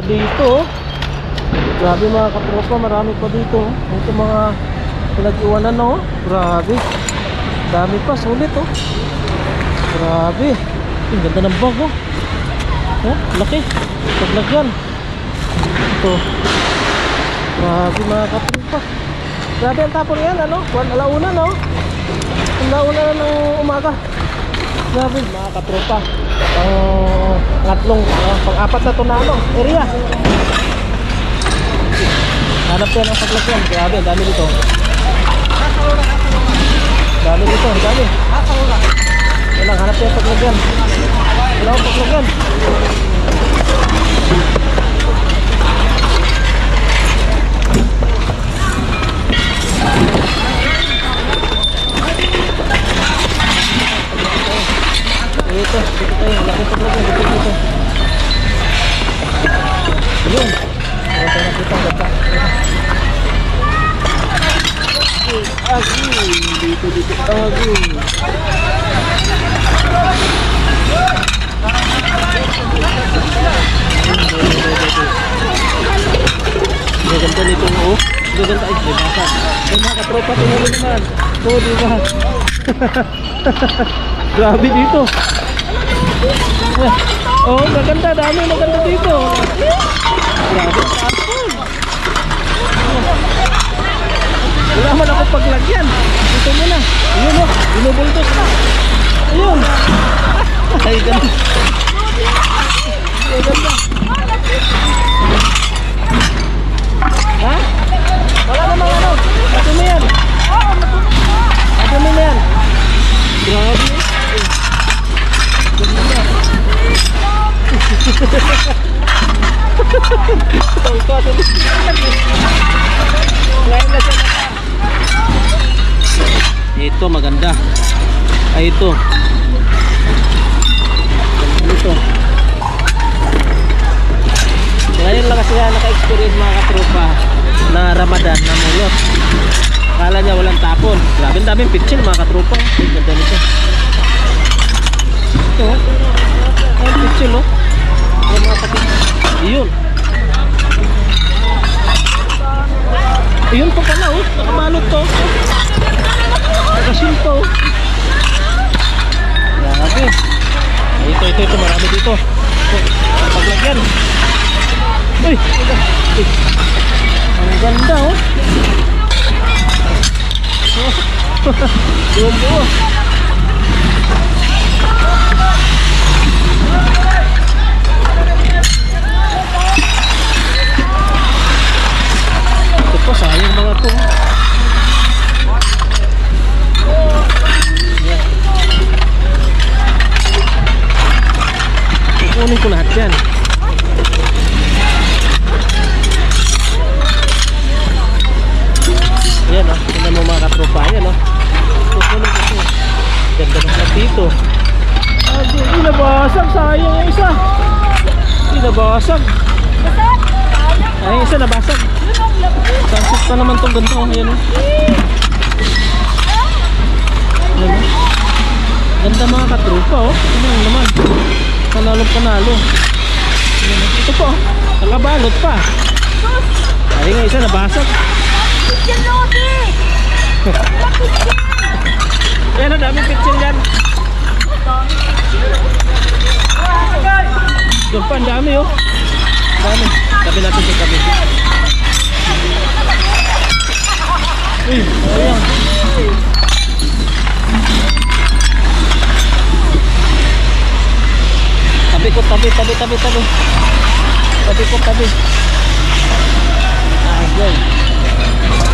dito. Grabe mga katropa, marami pa dito. Ito mga pinag-iwanan na oh. Grabe. Dami pa, sulit oh. Grabe. Ang ganda ng bag oh. Oh, laki. Paglagyan. Ito. Grabe mga katropa. Grabe ang tapon yan, ano? Alauna no? Alauna na ng umaga. Grabe mga katropa. Pang-apat na to na ano, area. Hanap yan ang paglagyan. Grabe, ang dami dito. Dami dito, ang dami. Wala, hanap yan ang paglagyan. Wala ang paglagyan. Dito tayo, laki paglagyan. Dito. Yun. Wala tayo nakita ang gata. Dito. Gaganda nito oh. Gaganda ay basa. Yung mga katropa tingnan naman. Oo, diba? Grabe dito. Oh, maganda, dami maganda dito. Grabe tapon. Wala man ako paglagyan. Dito mo na. Ayun oh, binubultos na. Ayun. Ay, ganda. Ay, ganda. Ha? Wala namang ano. Matumi yan. Matumi na yan. Grabe. Ito maganda. Ay ito. Ito. Ngayon lang kasi naka-experience mga katropa na Ramadan na mulot. Akala niya walang tapon. Grabe daming pitching mga katropa. Ang ganda nito. Ito. Ang pitching no. Ang mga takip. Iyon. Iyon pa pala oh. Nakabalot to. Nakasin to. Grabe. Ito. Marami dito. Paglagyan. Uy. Ang ganda oh. Buo. Ito pa sayang mga to. Kukunin ko lahat yan. Yan oh, tingnan mo mga katropa yan oh. Kukunin ko ito. Ganda ng lahat dito. Hindi nabasag, sayang yung isa. Hindi nabasag. Ay, yung isa nabasag. Sunset pa naman itong ganito oh. Yan oh. Yan oh. Ganda mga katropa oh. Ano naman. Panalo. Yan oh. Ito po oh. Nakabalot pa. Ay, yung isa nabasag. Yan ang daming picture yan. Doon pa ang dami oh. Dami. Tabi natin sa tabi. Ayan. Tabi ko. Ayun.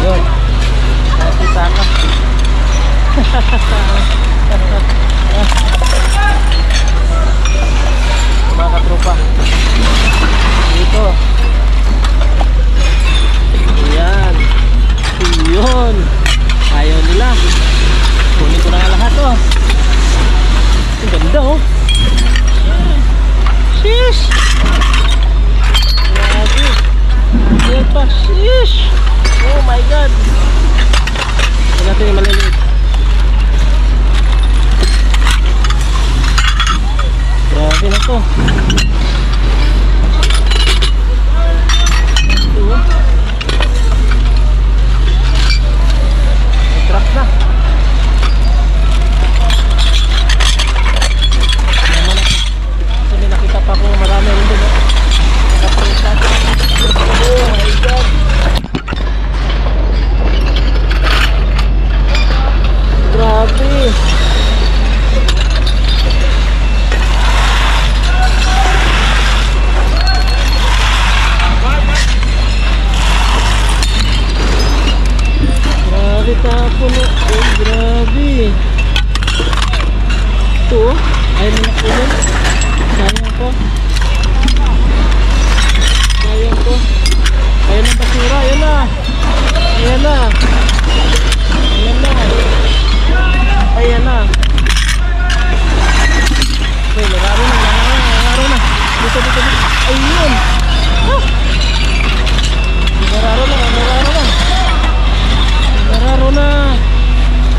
Yun. Nakita ka. Mga katropa. Dito. Ayan. Yun. Ayaw nila. Kunin ko na nga lahat oh. Ang ganda oh. Sheesh. Grabe. Ayan pa. Sheesh. Oh my God. Ito natin yung maliliit. Grabe na to. din. Sayang ko. Sayang ko. Ayun ang basura. Ayan na. Ayan na. Ayan na. Ayan na. Okay, laro na. Laro na. Dito. Ayun. Laro na. Laro na.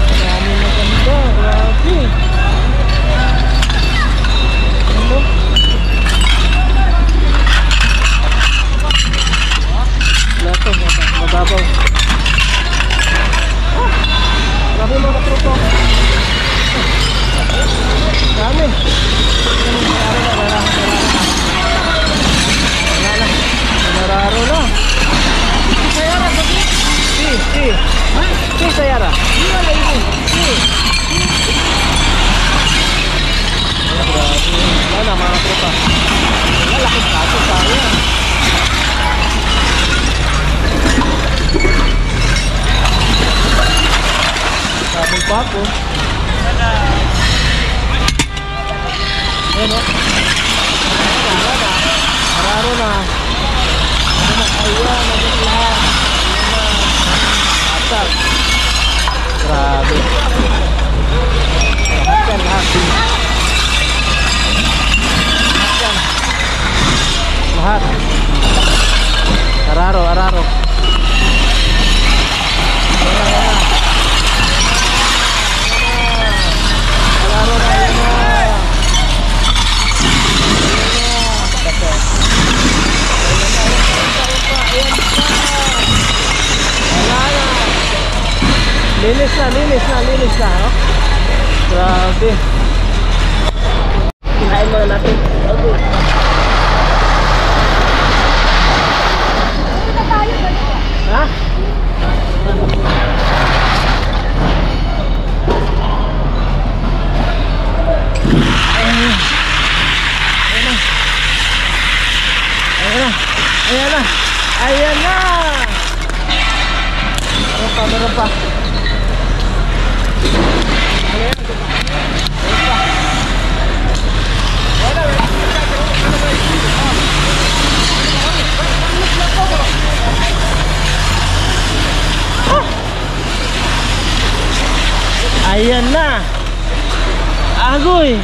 Marami na ganda. Grabe. Ano? Lato, mababaw. Grabe mga truko. Dami. Nararo na. Sayara, sabi? Si Sayara. Grabe. Wala mga truko. Malakit kaso sayang. Sabong papo. Ayan o. Mararo na. Ayan, nandun lahat. Ayan na. Atag. Grabe. Lahat yan, lahat. Lahat. Araro. Ayan na. Linis na, no? Grabe. Kinain muna natin. Okay. Ha? Ayan na. Meron pa. Ayan na. Agoy.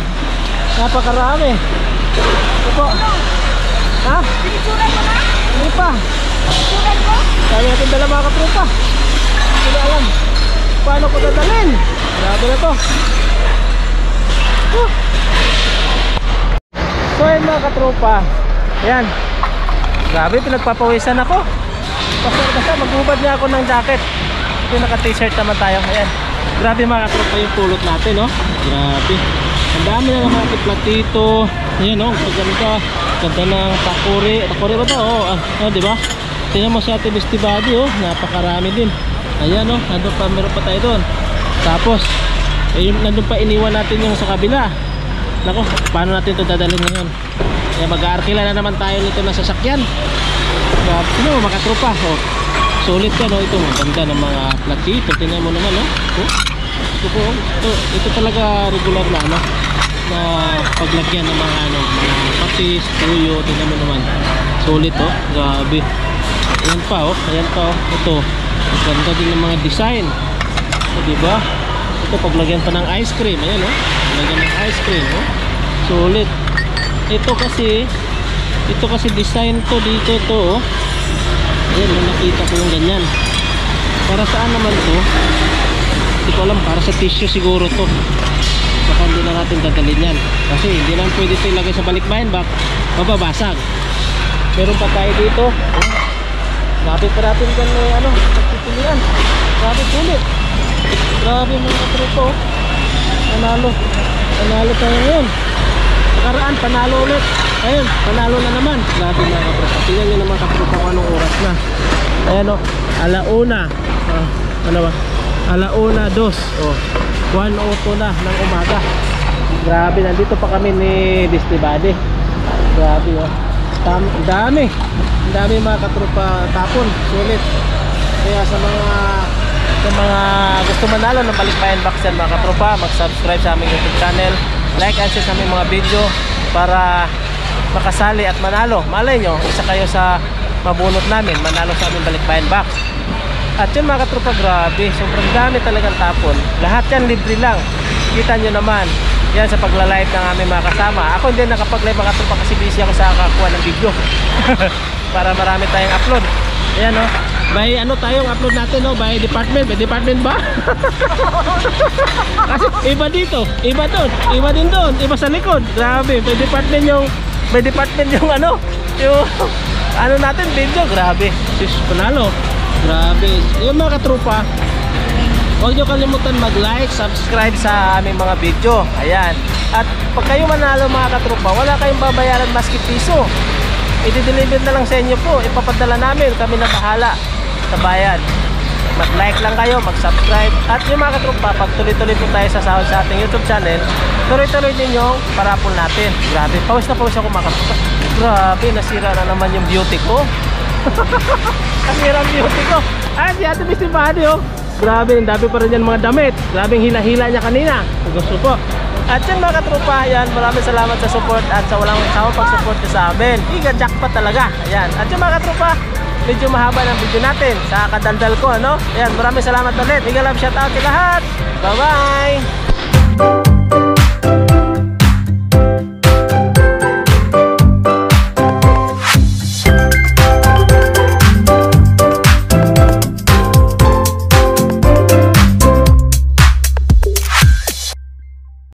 Napakarami. Ito po. Ha? Pinituran mo na? Hindi pa. Pinituran ko? Kaya natin dala mga katrupa. Hindi na alam paano ko dadalhin. Grabe na to. So ayun mga katrupa. Ayan. Grabe, pinagpapawisan ako. Basta maghubad niya ako ng jacket. Ito naka-t-shirt naman tayo. Ayan. Grabe mga katrupa yung pulot natin, no? Grabe. Ang dami na naman platito. Ayan, no? Pagkanta. Ganda ng takuri. Takuri ba ito? Oo. Diba? Tingnan mo sa ating Misty Body, oh. Napakarami din. Ayan, no? Nandun pa, meron pa tayo doon. Tapos, nandun pa iniwan natin yung sa kabila. Nako, paano natin ito dadalhin ngayon? Kaya mag-aarkila na naman tayo nito ng sasakyan. Grabe, sino mga katrupa? Oh. Solid ka, no? Ito, maganda ng mga platito. Tingnan mo naman, no? Ito talaga regular na, no? Na paglagyan ng mga mga patis, tuyo. Tingnan mo naman, solid, oh. Grabe. Ayan pa, oh. Ito, ganda din ng mga design, diba? Ito paglagyan pa ng ice cream. Ayan, oh. Paglagyan ng ice cream, oh. Solid. Ito kasi design to dito to, oh. Ayan, nakita ko yung ganyan. Para saan naman to? Hindi ko alam, para sa tissue siguro to. Saka hindi na natin dadalhin yan. Kasi hindi naman pwede ito ilagay sa balikbayan, mababasag. Meron pa tayo dito. Lapit pa natin dyan may nagpipilian. Grabe, sulit. Grabe mga truko. Panalo tayo ngayon. Nakaraan, panalo ulit. Ayun, panalo na naman. Grabe mga katrupa. Tingnan nyo naman katrupa kung anong oras na. Ayan, o, alauna. Ano ba? Alauna 2. 1:02 na ng umaga. Grabe, nandito pa kami ni Misty Body. Grabe, o. Ang dami mga katrupa tapon. Sulit. Kaya sa mga gusto manalo ng balikbayan box yan mga katrupa, mag-subscribe sa aming YouTube channel. like and share sa aming mga video para makasali at manalo. Malay nyo, isa kayo sa mabunot namin, manalo sa aming balikbayan box. At yun mga katropa, grabe, sobrang dami talagang tapon. Lahat yan libre lang. Kita nyo naman yan sa pagla-live ng aming mga kasama. Ako hindi nakapag-live mga katropa kasi busy ako sa kakakuha ng video. Para marami tayong upload. Ayan o, by ano tayong upload natin o, by department. By department ba? Kasi iba dito, iba doon, iba din doon, iba sa likod. Grabe, by department yung ano, yung ano natin video. Grabe, sis, panalo. Grabe, yung mga katropa, huwag nyo kalimutan mag-like, subscribe sa aming mga video. Ayan. At pag kayo manalo mga katropa, wala kayong babayaran maski piso. I-deliver na lang sa inyo po. Ipapadala namin, kami na bahala sa bayad. Mag-like lang kayo, mag-subscribe. At yung mga katropa, pag tuloy-tuloy po tayo sa sahod sa ating YouTube channel, tuloy-tuloy din yung parapol natin. Grabe, pawis na pawis ako mga katropa. Grabe, nasira na naman yung beauty ko. Nasira ang beauty ko. Ay, si Ate Misty Body oh. Grabe, ang dami pa rin yan mga damit. Grabe ang hila-hila niya kanina. Gusto po. At yan mga katropa, yan, maraming salamat sa support at sa walang kasama pag-support niyo sa amin. Iga jackpot talaga. Ayan. At yan mga katropa, medyo mahaba ng video natin sa kadaldal ko, ano? Ayan, maraming salamat ulit. Iga love, shout out sa lahat. Bye-bye.